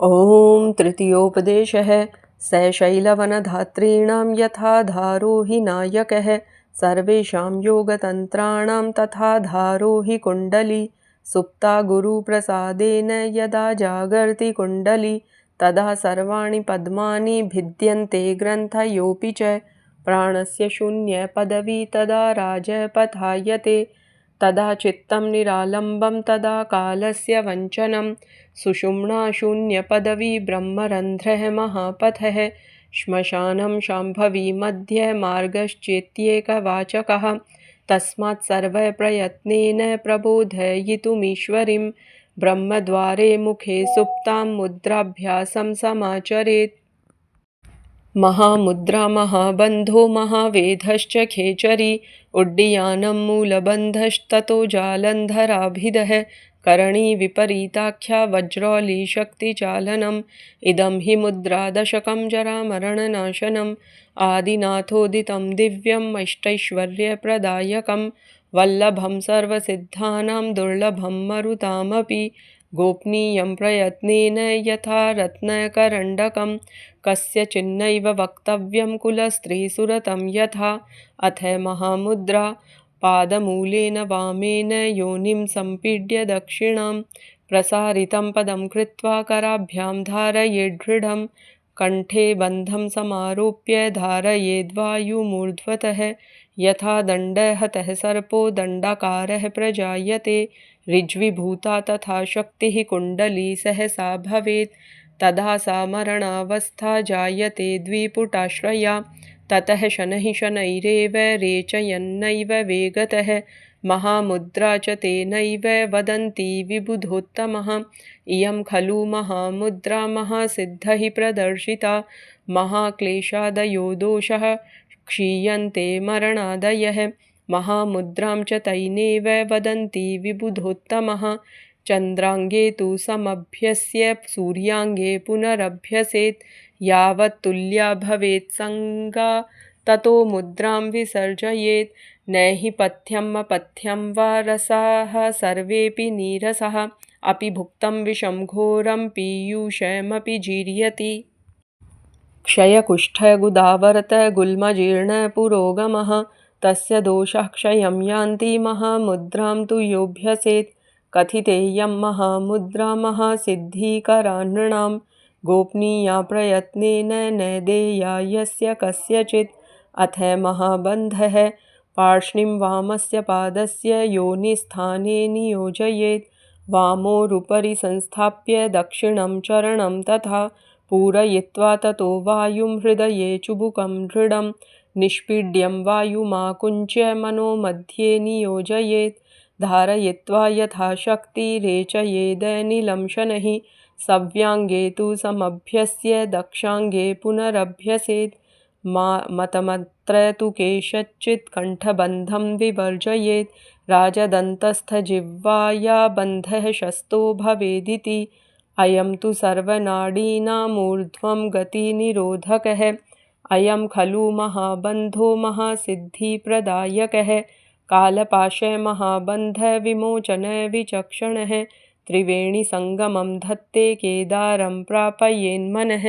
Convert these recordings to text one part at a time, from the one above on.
ॐ तृतीयोपदेशः शैलवनधात्रीणां यथा धारो हि नायकः सर्वेषां योगतन्त्राणां तथा धारो हि कुण्डली सुप्ता गुरुप्रसादेन यदा जागर्ति कुण्डली तदा सर्वाणि पद्मानि भिद्यन्ते ग्रन्थयोऽपि च प्राणस्य शून्यपदवी तदा राजपथायते तदा चित्तं निरालम्बं तदा कालस्य वञ्चनं सुषुम्ना शून्यपदवी ब्रह्मरन्ध्रः महापथः श्मशानं शाम्भवी मध्ये मार्गश्चेत्येकवाचकः तस्मात् सर्वप्रयत्नेन प्रबोधयितुमीश्वरीं ब्रह्मद्वारे मुखे सुप्तां मुद्राभ्यासं समाचरेत्। महामुद्रा महाबन्धो महावेधश्च खेचरी उड्डीयानं मूलबन्धस्ततो जालन्धराभिदः करणी विपरीताख्या वज्रौलीशक्तिचालनम् इदं हि मुद्रादशकं जरामरणनाशनम् आदिनाथोदितं दिव्यम् अष्टैश्वर्यप्रदायकं वल्लभं सर्वसिद्धानां दुर्लभं मरुतामपि गोपनीयं प्रयत्नेन यथा रत्नकरण्डकं कस्यचिन्नैव वक्तव्यं कुलस्त्रीसुरतं यथा अथ महामुद्रा पादमूलेन वामेन योनिं सम्पीड्य दक्षिणां प्रसारितं पदं कृत्वा कराभ्यां धारयेद्दृढं कण्ठे बन्धं समारोप्य धारयेद्वायुमूर्ध्वतः यथा दण्डहतः सर्पो दण्डाकारः प्रजायते ऋज्विभूता तथा शक्तिः कुण्डली सहसा भवेत् तदा सा मरणावस्था जायते द्विपुटाश्रया ततः शनैः शनैरेव रेचयन्नैव वेगतः महामुद्रा च तेनैव वदन्ति विबुधोत्तमः इयं खलु महामुद्रा महासिद्धैः प्रदर्शिता महाक्लेशादयो दोषः क्षीयन्ते मरणादयः महामुद्रां च तैनेव वदन्ति विबुधोत्तमः चन्द्राङ्गे तु समभ्यस्य सूर्याङ्गे पुनरभ्यसेत् यावत् तुल्या भवेत् संगा ततो मुद्रां विसर्जयेत् न हि पथ्यम् अपथ्यं वा रसाः सर्वेऽपि नीरसः अपि भुक्तं विषं घोरं पीयूषमपि जीर्यति क्षयकुष्ठगुदावर्तगुल्मजीर्णपुरोगमः तस्य दोषः क्षयं यान्ति महामुद्रां तु योऽभ्यसेत् कथितेयं महामुद्रा महासिद्धिकरा नृणां गोपनीया प्रयत्नेन न देया यस्य कस्यचित् अथ महाबन्धः पार्ष्णिं वामस्य पादस्य योनिस्थाने नियोजयेत् वामोरुपरि संस्थाप्य दक्षिणं चरणं तथा पूरयित्वा ततो वायुं हृदये चुबुकं दृढं निष्पीड्यं वायुमाकुञ्च्य मनोमध्ये नियोजयेत् धारयित्वा यथाशक्ति रेचयेदनिलं शनैः सव्याङ्गे तु समभ्यस्य दक्षाङ्गे पुनरभ्यसेत् मतमत्र तु केषचित् कण्ठबन्धं विवर्जयेत् राजदन्तस्थजिह्वाया बन्धः शस्तो भवेदिति अयं तु सर्वनाडीनामूर्ध्वं गतिनिरोधकः अयं खलु महाबन्धो महासिद्धिप्रदायकः कालपाशमहाबन्धविमोचनविचक्षणः त्रिवेणीसङ्गमं धत्ते केदारं प्रापयेन्मनः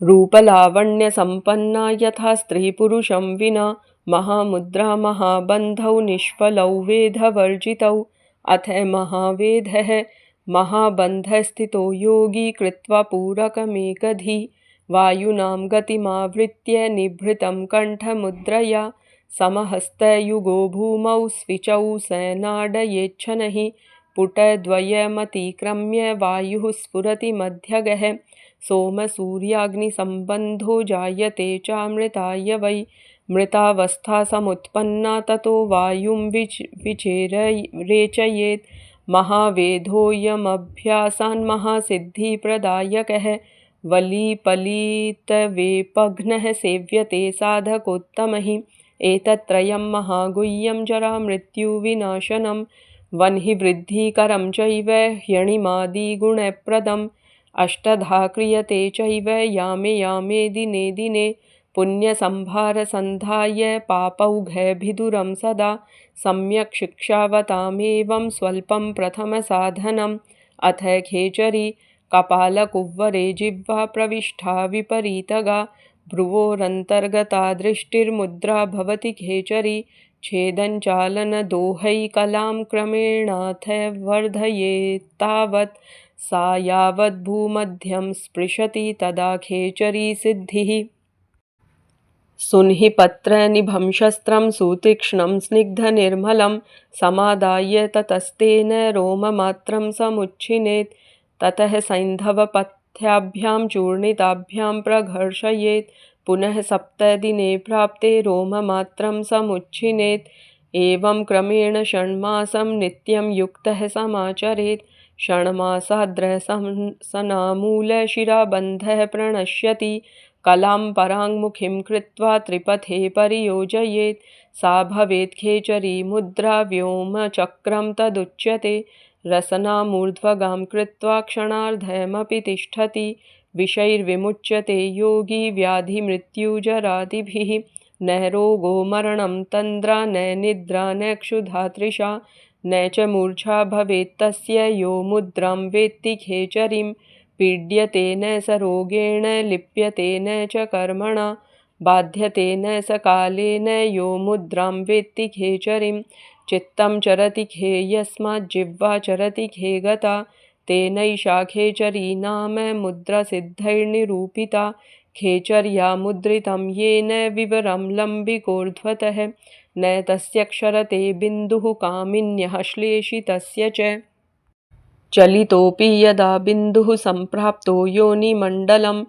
रूपलावण्यसम्पन्ना यथा स्त्रीपुरुषं विना महामुद्रा महाबन्धौ निष्फलौ वेधवर्जितौ अथ महावेधः महाबन्धस्थितो योगी कृत्वा पूरकमेकधी वायुनां गतिमावृत्य निभृतं कण्ठमुद्रया समहस्तयुगो भूमौ स्विचौ सेनाडयेच्छनैः पुटद्वयमतिक्रम्य वायुः स्फुरति मध्यगः सोमसूर्याग्निसम्बन्धो जायते चामृताय वै मृतावस्था समुत्पन्ना ततो वायुं रेचयेत् महावेधोऽयमभ्यासान् महासिद्धिप्रदायकः वलीपलितवेपघ्नः सेव्यते साधकोत्तमैः एतत्त्रयं महागुह्यं जरामृत्युविनाशनं वह्नि वृद्धिकरं चैव ह्यणिमादिगुणप्रदम् अष्टधा क्रियते चैव यामे यामे दिने दिने पुण्यसंभारसन्धाय पापौघभिदुरं सदा सम्यक् शिक्षावतामेवं स्वल्पं प्रथमसाधनम् अथ खेचरी कपालकुव्वरे जिह्वा प्रविष्टा विपरीतगा भ्रुवोरन्तर्गता दृष्टिर्मुद्रा भवति खेचरी छेदञ्चालनदोहै कलां क्रमेणाथ वर्धयेत्तावत् सा यावद् भूमध्यं स्पृशति तदा खेचरी सिद्धिः। सुह्निपत्रनिभं शस्त्रं सुतीक्ष्णं स्निग्धनिर्मलं समादाय ततस्तेन रोममात्रं समुच्छिनेत् ततः सैन्धवपथ्याभ्यां चूर्णिताभ्यां प्रघर्षयेत् पुनः 7 दिने प्राप्ते रोममात्रं समुच्छिनेत्। एवं क्रमेण षण्मासं नित्यं युक्तः समाचरेत्। षण्मासाद्रसनामूलशिराबन्धः प्रणश्यति कलां पराङ्मुखीं कृत्वा त्रिपथे परियोजयेत्। सा भवेत् खेचरी मुद्रा व्योमचक्रं तदुच्यते। रसनामूर्ध्वगां कृत्वा क्षणार्धमपि तिष्ठति। विषैर्विमुच्यते योगी व्याधिमृत्युजरादिभिः। न रोगो मरणं तन्द्रा न निद्रा न क्षुधा तृषा न च मूर्छा भवेत् तस्य यो मुद्रां वेत्ति खेचरीं। पीड्यते न स रोगेण लिप्यते न च कर्मणा बाध्यते न स कालेन यो मुद्रां वेत्ति खेचरीं। चित्तं चरति खे यस्माज्जिह्वा चरति खे गता तेनैषा खेचरी नाम मुद्रासिद्धैर्निरूपिता। खेचर्या मुद्रितं येन विवरं लम्बिकोर्ध्वतः न तस्य क्षरते बिन्दुः कामिन्यः श्लेषितस्य च। चलितोऽपि यदा बिन्दुः सम्प्राप्तो योनिमण्डलं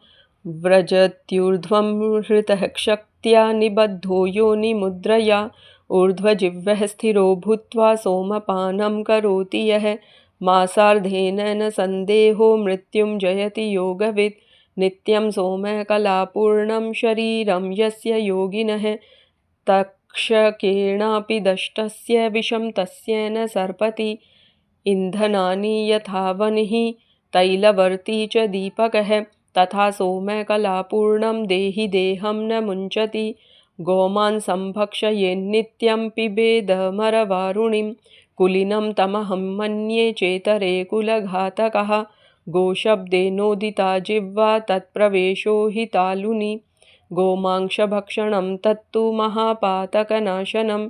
व्रजत्यूर्ध्वं हृतः शक्त्या निबद्धो योनिमुद्रया ऊर्ध्वजिह्वः स्थिरो भूत्वा सोमपानं करोति यः मासार्धेन न सन्देहो मृत्युं जयति योगवित्। नित्यं सोमकलापूर्णं शरीरं यस्य योगिनः तक्षकेणापि दष्टस्य विषं तस्य न सर्पति। इन्धनानि यथा वह्निः तैलवर्ती च दीपकः तथा सोमकलापूर्णं देहि देहं न मुञ्चति। गोमांसं भक्षयेन्नित्यं पिबेदमरवारुणिं कुलीनं तमहं मन्ये चेतरे कुलघातकः। गोशब्देनोदिता जिह्वा तत्प्रवेशो हि तालुनि। गोमांसभक्षणं तत्तु महापातकनाशनं।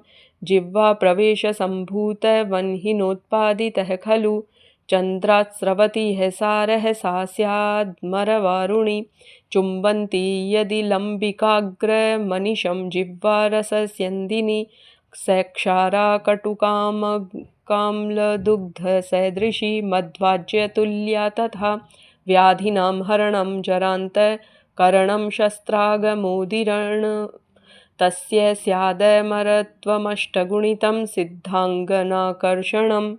जिह्वाप्रवेशसम्भूतवह्निनोत्पादितः खलु चन्द्रात् स्रवति सारः सा स्याद्मरवारुणि। चुम्बन्ति यदि लम्बिकाग्रमनिशं जिह्वारसस्यन्दिनि सक्षाराकटुकामकाम्लदुग्धसदृशी मध्वाज्यतुल्या तथा। व्याधिनां हरणं जरान्तकरणं शस्त्रागमोदीरण तस्य स्यादमरत्वमष्टगुणितं सिद्धाङ्गनाकर्षणम्।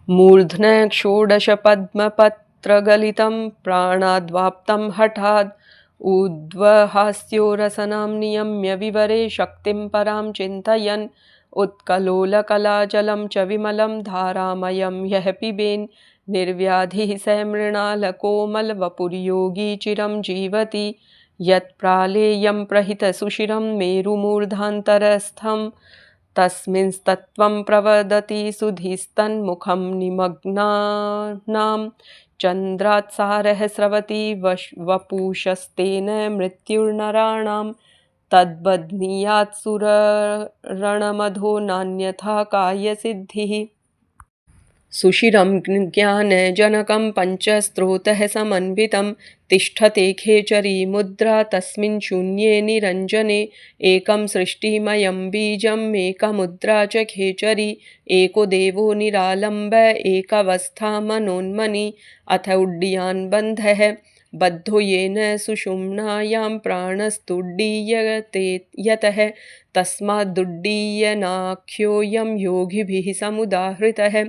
मूर्ध्न षोडशपद्मपत्रगलितं प्राणाद्वाप्तं हठाद् ऊर्ध्वहास्यो रसनां नियम्य विवरे शक्तिं परां चिन्तयन्। उत्कलोलकलाजलं च विमलं धारामयं यः पिबेन् निर्व्याधिः स मृणालकोमलवपुर्योगी चिरं जीवति। यत्प्रालेयं प्रहितसुशिरं मेरुमूर्धान्तरस्थं तस्मिंस्तत्त्वं प्रवदति सुधिस्तन्मुखं निमग्नानां। चन्द्रात् सारः स्रवति वपुषस्तेन मृत्युर्नराणां तद्बध्नीयात् सुररणमधो नान्यथा कायसिद्धिः। सुशिरं ज्ञानजनकं पञ्चस्रोतः समन्वितं तिष्ठते खेचरी मुद्रा तस्मिन् शून्ये निरञ्जने। एकं सृष्टिमयं बीजमेकमुद्रा च खेचरी। एको देवो निरालम्ब एकावस्था मनोन्मनि। अथ उड्डीयान् बन्धः बद्धो येन सुषुम्नायां प्राणस्तुड्डीयते यतः तस्मादुड्डीयनाख्योऽयं योगिभिः समुदाहृतः।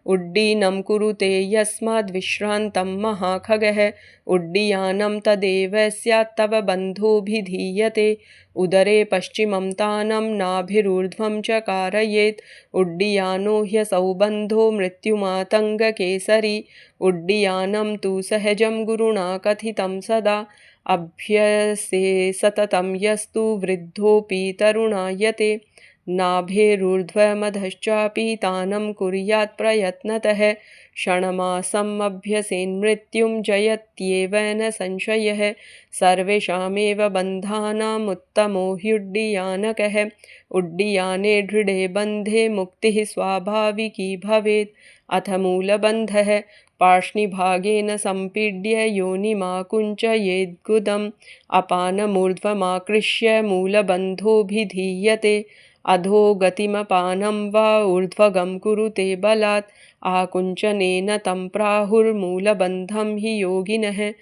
उड्डीनं कुरुते यस्माद्विश्रान्तं महाखगः उड्डीयानं तदेव स्यात्तव बन्धोऽभिधीयते। उदरे पश्चिमं तानं नाभिरूर्ध्वं च कारयेत्। उड्डीयानो ह्यसौ बन्धो मृत्युमातङ्गकेसरी। उड्डीयानं तु सहजं गुरुणा कथितं सदा। अभ्यसे सततं यस्तु वृद्धोऽपि तरुणायते। नाभेरूर्ध्वमधश्चापि तानं कुर्यात् प्रयत्नतः। क्षणमासम् अभ्यसेन्मृत्युं जयत्येव न संशयः। सर्वेषामेव बन्धानामुत्तमो ह्युड्डीयानकः। उड्डीयाने दृढे बन्धे मुक्तिः स्वाभाविकी भवेत्। अथ मूलबन्धः पार्ष्णिभागेन सम्पीड्य योनिमाकुञ्चयेद्गुदम् अपानमूर्ध्वमाकृष्य मूलबन्धोऽभिधीयते। अधो गतिमपानं वा ऊर्ध्वगं कुरुते बलात् आकुञ्चनेन तं प्राहुर्मूलबन्धं हि योगिनः।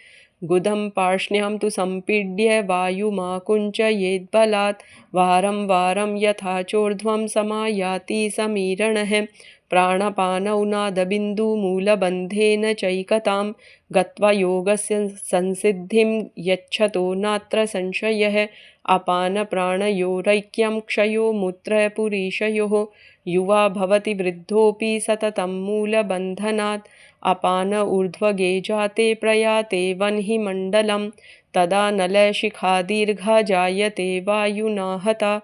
गुदं पार्ष्ण्यां तु सम्पीड्य वायुमाकुञ्चयेद्बलात् वारं वारं यथा चोर्ध्वं समायाति समीरणः। प्राणपानौ नादबिन्दुमूलबन्धेन चैकतां गत्वा योगस्य संसिद्धिं यच्छतो नात्र संशयः। अपानप्राणयोरैक्यं क्षयो मूत्रपुरीशयोः युवा भवति वृद्धोऽपि सततं मूलबन्धनात्। अपान ऊर्ध्वगे जाते प्रयाते वह्निमण्डलं तदा नलशिखादीर्घा जायते वायुनाहता।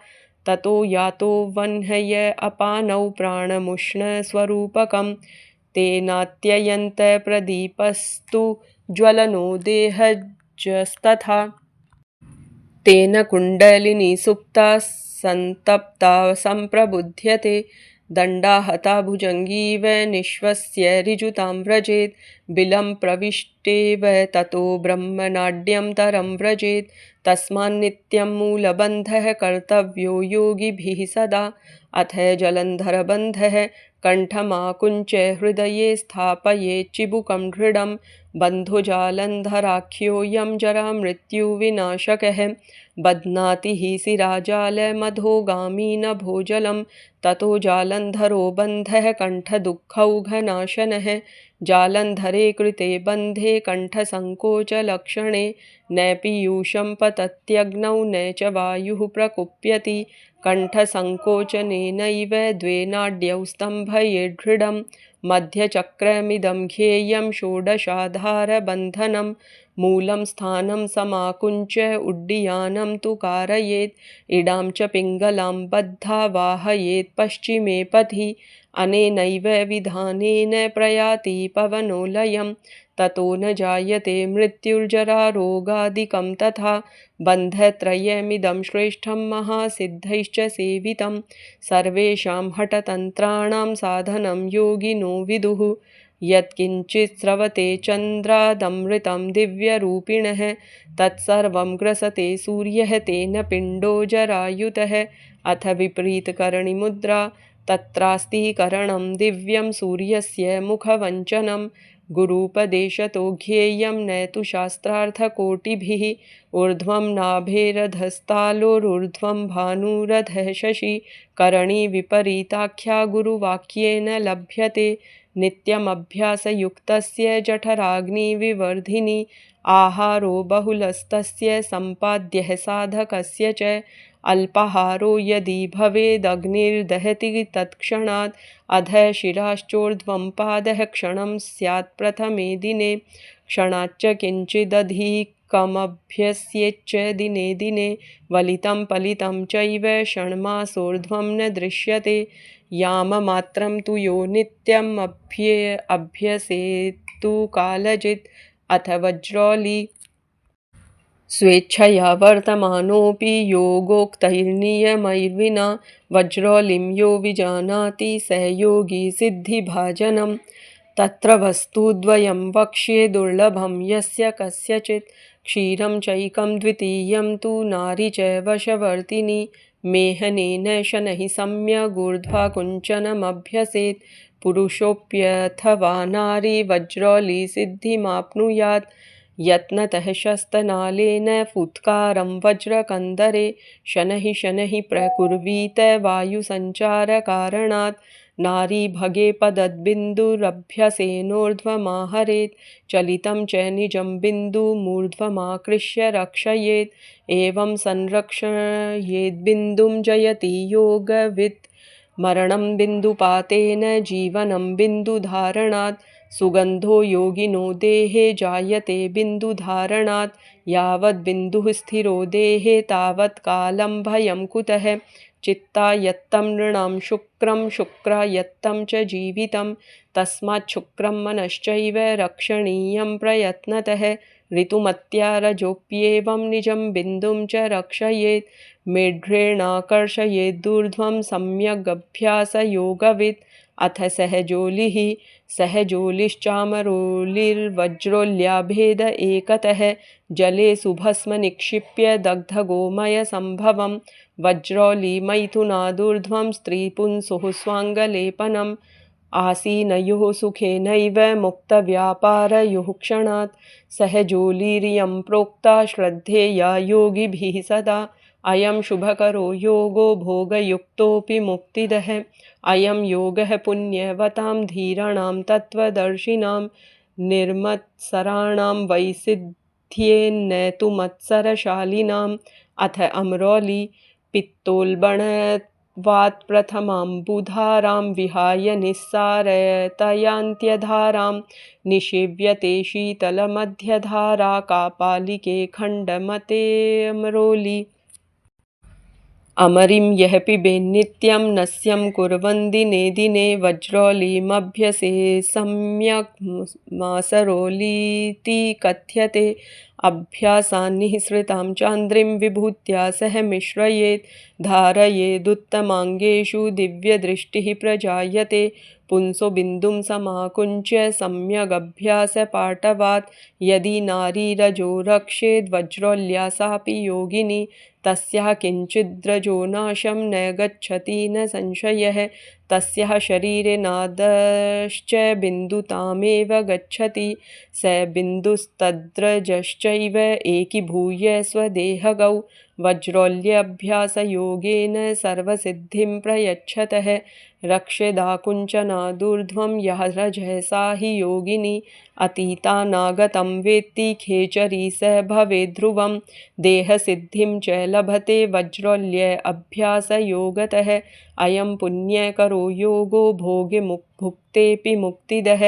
ततो यातो वह्नय अपानौ प्राणमुष्णस्वरूपकं तेनात्ययन्त प्रदीपस्तु ज्वलनो देहजस्तथा। तेन कुण्डलिनी सुप्ता सन्तप्ता सम्प्रबुध्यते। दण्डाहता भुजङ्गीव निःश्वस्य ऋजुतां व्रजेत्। बिलं प्रविष्टेव ततो ब्रह्मनाड्यं तरं व्रजेत्। तस्मान्नित्यं मूलबन्धः कर्तव्यो योगिभिः सदा। अथ जलन्धरबन्धः कण्ठमाकुञ्च्य हृदये स्थापयेत् चिबुकं दृढं। बन्धुजालन्धराख्योऽयं जरामृत्युविनाशकः। बध्नाति हि शिराजालमधोगामी नभोजलं। ततो जालन्धरो बन्धः कण्ठदुःखौघनाशनः। जालन्धरे कृते बन्धे कण्ठसङ्कोचलक्षणे न पीयूषं पतत्यग्नौ न च वायुः प्रकुप्यति। कण्ठसङ्कोचनेनैव द्वे नाड्यौ स्तम्भयेद्दृढं। मध्यचक्रमिदं ज्ञेयं षोडशाधारबन्धनं। मूलं स्थानं समाकुञ्च्य उड्डीयानं तु कारयेत्। इडां च पिङ्गलां बद्धा वाहयेत् पश्चिमे पथि। अनेनैव विधानेन प्रयाति पवनो लयं। ततो न जायते मृत्युर्जरारोगादिकं तथा। बन्धत्रयमिदं श्रेष्ठं महासिद्धैश्च सेवितं। सर्वेषां हठतन्त्राणां साधनं योगिनो विदुः। यत्किञ्चित् स्रवते चन्द्रादमृतं दिव्यरूपिणः तत्सर्वं ग्रसते सूर्यः तेन पिण्डो जरायुतः। अथ विपरीतकरणिमुद्रा तत्रास्ति करणं दिव्यं सूर्यस्य मुखवञ्चनं। गुरूपदेशतो ज्ञेयं न तु शास्त्रार्थकोटिभिः। ऊर्ध्वं नाभेरधस्तालोरूर्ध्वं भानुरधः शशि। करणी विपरीताख्या गुरुवाक्येन लभ्यते। नित्यमभ्यासयुक्तस्य जठराग्निविवर्धिनी। आहारो बहुलस्तस्य सम्पाद्यः साधकस्य च। अल्पाहारो यदि भवेदग्निर्दहति तत्क्षणात्। अधः शिराश्चोर्ध्वं पादः क्षणं स्यात् प्रथमे दिने। क्षणाच्च किञ्चिदधिकमभ्यस्येच्च दिने दिने। वलितं पलितं चैव षण्मासोर्ध्वं न दृश्यते। याममात्रं तु यो नित्यम् अभ्यसेत्तु कालजित्। अथ वज्रौली स्वेच्छया वर्तमानोऽपि योगोक्तैर्नियमैर्विना। वज्रौलिं यो विजानाति स योगी सिद्धिभाजनं। तत्र वस्तुद्वयं वक्ष्ये दुर्लभं यस्य कस्यचित्। क्षीरं चैकं द्वितीयं तु नारी च वशवर्तिनी। मेहनेन शनैः सम्यगूर्ध्वाकुञ्चनमभ्यसेत्। पुरुषोऽप्यथवा नारी वज्रौली सिद्धिमाप्नुयात्। यत्नतः शस्तनालेन फुत्कारं वज्रकन्दरे शनैः शनैः प्रकुर्वीत वायुसञ्चारकारणात्। नारी भगे पदद्बिन्दुरभ्यसेनोर्ध्वमाहरेत्। चलितं च निजं बिन्दुमूर्ध्वमाकृष्य रक्षयेत्। एवं संरक्षयेद्बिन्दुं जयति योगवित्। मरणं बिन्दुपातेन जीवनं बिन्दुधारणात्। सुगन्धो योगिनो देहे जायते बिन्दुधारणात्। यावत् बिन्दुः स्थिरो देहे तावत् कालं भयं कुतः। चित्तायत्तं नृणां शुक्रं शुक्रायत्तं च जीवितं तस्मात् शुक्रं मनश्चैव रक्षणीयं प्रयत्नतः ऋतुमत्या रजोऽप्येवं निजं बिन्दुं च रक्षयेत् मेढ्रेणाकर्षयेद्दूर्ध्वं सम्यगभ्यासयोगवित् अथ सहजोलिः सहजोलिश्चामरोलिर्वज्रोल्याभेद एकतः जले सुभस्म निक्षिप्य दग्धगोमयसम्भवं वज्रोलिमैथुनादूर्ध्वं स्त्रीपुंसुः स्वाङ्गलेपनम् आसीनयोः सुखेनैव मुक्तव्यापारयोः क्षणात् सहजोलिरियं प्रोक्ता श्रद्धेया योगिभिः सदा अयं शुभकरो योगो भोगयुक्तोऽपि मुक्तिदः अयं योगः पुण्यवतां धीराणां तत्त्वदर्शिनां निर्मत्सराणां वैसिद्ध्येन्नेतु मत्सरशालिनाम् अथ अम्रोली पित्तोल्बणत्वात् प्रथमाम्बुधारां विहाय निस्सारतयान्त्यधारां निषेव्यते शीतलमध्यधारा कापालिके खण्डमतेऽम्रोली अमरिं यः पिबेन्नित्यं नस्यं कुर्वन् दिने दिने वज्रोलिमभ्यसे सम्यक् मासरोलीति कथ्यते अभ्यासान्निःसृतां चान्द्रिं विभूत्या सह मिश्रयेत् धारयेदुत्तमाङ्गेषु दिव्यदृष्टिः प्रजायते पुंसो बिन्दुं समाकुञ्च्य सम्यगभ्यासपाटवात् यदि नारी रजो रक्षेद्वज्रोल्या सापि योगिनी तस्याः किञ्चिद्रजो नाशं न गच्छति न संशयः तस्याः शरीरे नादश्च बिन्दुतामेव गच्छति स बिन्दुस्तद्रजश्चैव एकीभूय स्वदेहगौ वज्रोल्यभ्यासयोगेन सर्वसिद्धिं प्रयच्छतः रक्षेदाकुञ्चनादूर्ध्वं यः रजः सा हि योगिनी अतीतानागतं वेत्ति खेचरी स भवेद्ध्रुवं देहसिद्धिं च लभते वज्रोल्य अभ्यासयोगतः अयं पुण्यकरो योगो भोगभुक्तेऽपि मुक्तिदः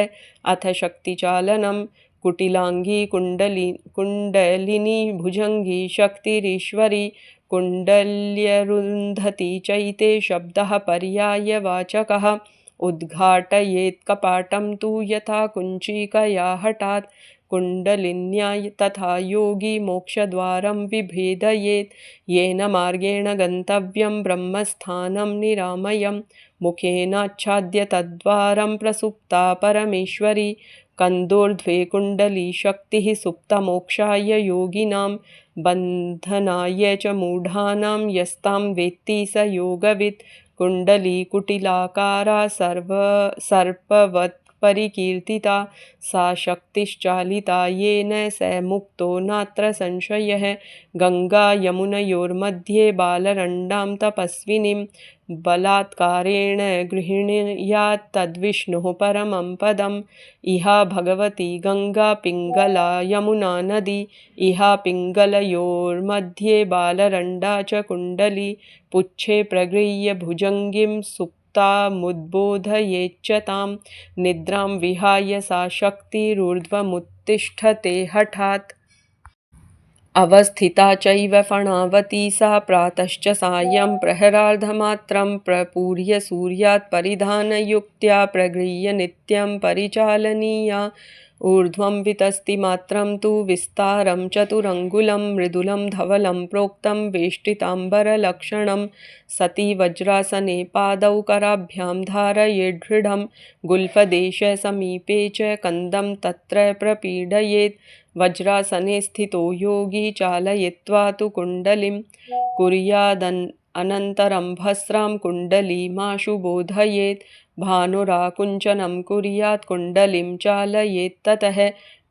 अथ शक्तिचालनं कुटिलाङ्गी कुण्डलिनी भुजङ्गी शक्तिरीश्वरी कुण्डल्यरुन्धती चैते शब्दः पर्यायवाचकः उद्घाटयेत् कपाटं तु यथा कुञ्चिकया हठात् कुण्डलिन्या तथा योगी मोक्षद्वारं विभेदयेत् येन मार्गेण गन्तव्यं ब्रह्मस्थानं निरामयं मुखेनाच्छाद्य तद्वारं प्रसुप्ता परमेश्वरी कन्दोर्ध्वे कुण्डली शक्तिः सुप्तमोक्षाय योगिनां बन्धनाय च मूढानां यस्तां वेत्ति स योगवित् कुण्डली कुटिलाकारा सर्पवत् परिकीर्तिता सा शक्तिश्चालिता येन स मुक्तो नात्र संशयः गङ्गा यमुनयोर्मध्ये बालरण्डां तपस्विनीं बलात्कारेण गृह्णीयात् तद्विष्णुः परमं पदम् इहा भगवती गङ्गा पिङ्गला यमुना नदी इहा पिङ्गलयोर्मध्ये बालरण्डा च कुण्डली पुच्छे प्रगृह्य भुजङ्गीं मुद्बोधयेच्च तां निद्रां विहाय सा शक्तिरूर्ध्वमुत्तिष्ठते हठात् अवस्थिता चैव फणावती सा प्रातश्च सायं प्रहरार्धमात्रं प्रपूर्य सूर्यात् परिधानयुक्त्या प्रगृह्य नित्यं परिचालनीया ऊर्ध्वं वितस्ति मात्रं तु विस्तारं चतुरङ्गुलं मृदुलं धवलं प्रोक्तं वेष्टिताम्बरलक्षणं सती वज्रासने पादौ कराभ्यां धारयेत् दृढं गुल्फदेशसमीपे च कन्दं तत्र प्रपीडयेत् वज्रासने स्थितो योगी चालयित्वा तु कुण्डलीं कुर्यादनन्तरं भस्रां कुण्डलीमाशु बोधयेत् भानुराकुञ्चनं कुर्यात् कुण्डलीं चालयेत् ततः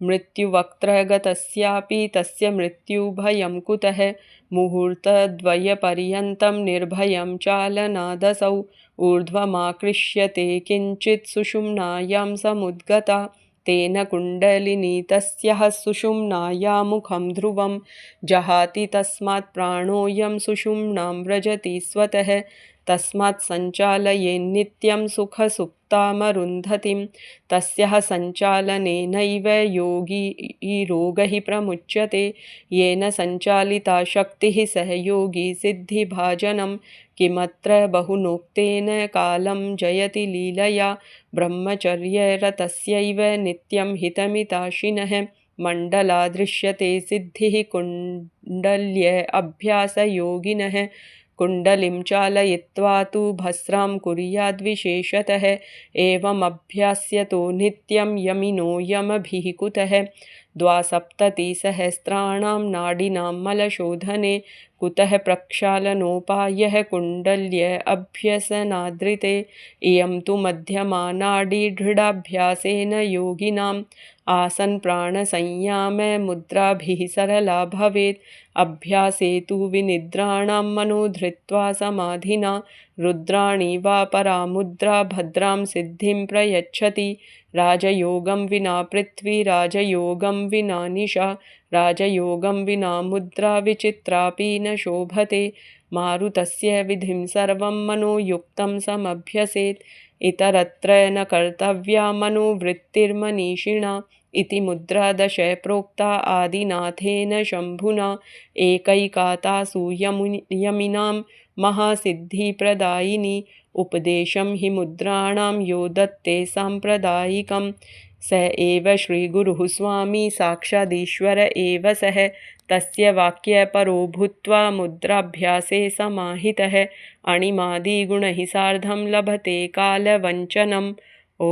मृत्युवक्त्रगतस्यापि तस्य मृत्युभयं कुतः मुहूर्तद्वयपर्यन्तं निर्भयं चालनादसौ ऊर्ध्वमाकृष्यते किञ्चित् सुषुम्नायां समुद्गता तेन कुण्डलिनी तस्याः सुषुम्नाया मुखं ध्रुवं जहाति तस्मात् प्राणोऽयं सुषुम्नां व्रजति स्वतः तस्मात् सञ्चालयेन्नित्यं सुखसुप्तामरुन्धतीं तस्याः सञ्चालनेनैव योगी रोगः प्रमुच्यते येन सञ्चालिता शक्तिः सह योगी सिद्धिभाजनं किमत्र बहुनोक्तेन कालं जयति लीलया ब्रह्मचर्यरतस्यैव नित्यं हितमिताशिनः मण्डला दृश्यते सिद्धिः कुण्डल्य अभ्यासयोगिनः कुण्डलिं चालयित्वा तु भस्रां कुर्याद्विशेषतः एवमभ्यास्यतो नित्यं यमिनो यमभिः कुतः 270सहस्राणां नाडीनां मलशोधने कुतः प्रक्षालनोपायः कुण्डल्य अभ्यसनादृते इयं तु मध्यमा नाडी दृढाभ्यासेन योगिनाम् आसन् प्राणसंयममुद्राभिः सरला भवेत् अभ्यासे तु विनिद्राणां मनो धृत्वा समाधिना रुद्राणि वा परामुद्रा भद्रां सिद्धिं प्रयच्छति राजयोगं विना पृथ्वी राजयोगं विना निशा राजयोगं विना मुद्रा विचित्रापि न शोभते मारुतस्य विधिं सर्वं मनोयुक्तं समभ्यसेत् इतरत्र न कर्तव्या मनोवृत्तिर्मनीषिणा इति मुद्रादश प्रोक्ता आदिनाथेन शम्भुना एकैका तासु यमिनां महासिद्धिप्रदायिनी उपदेशं हि मुद्राणां यो दत्ते साम्प्रदायिकं स एव श्रीगुरुः स्वामी साक्षादीश्वर एव सः तस्य वाक्यपरो भूत्वा मुद्राभ्यासे समाहितः अणिमादिगुणैः सार्धं लभते कालवञ्चनम्। ॐ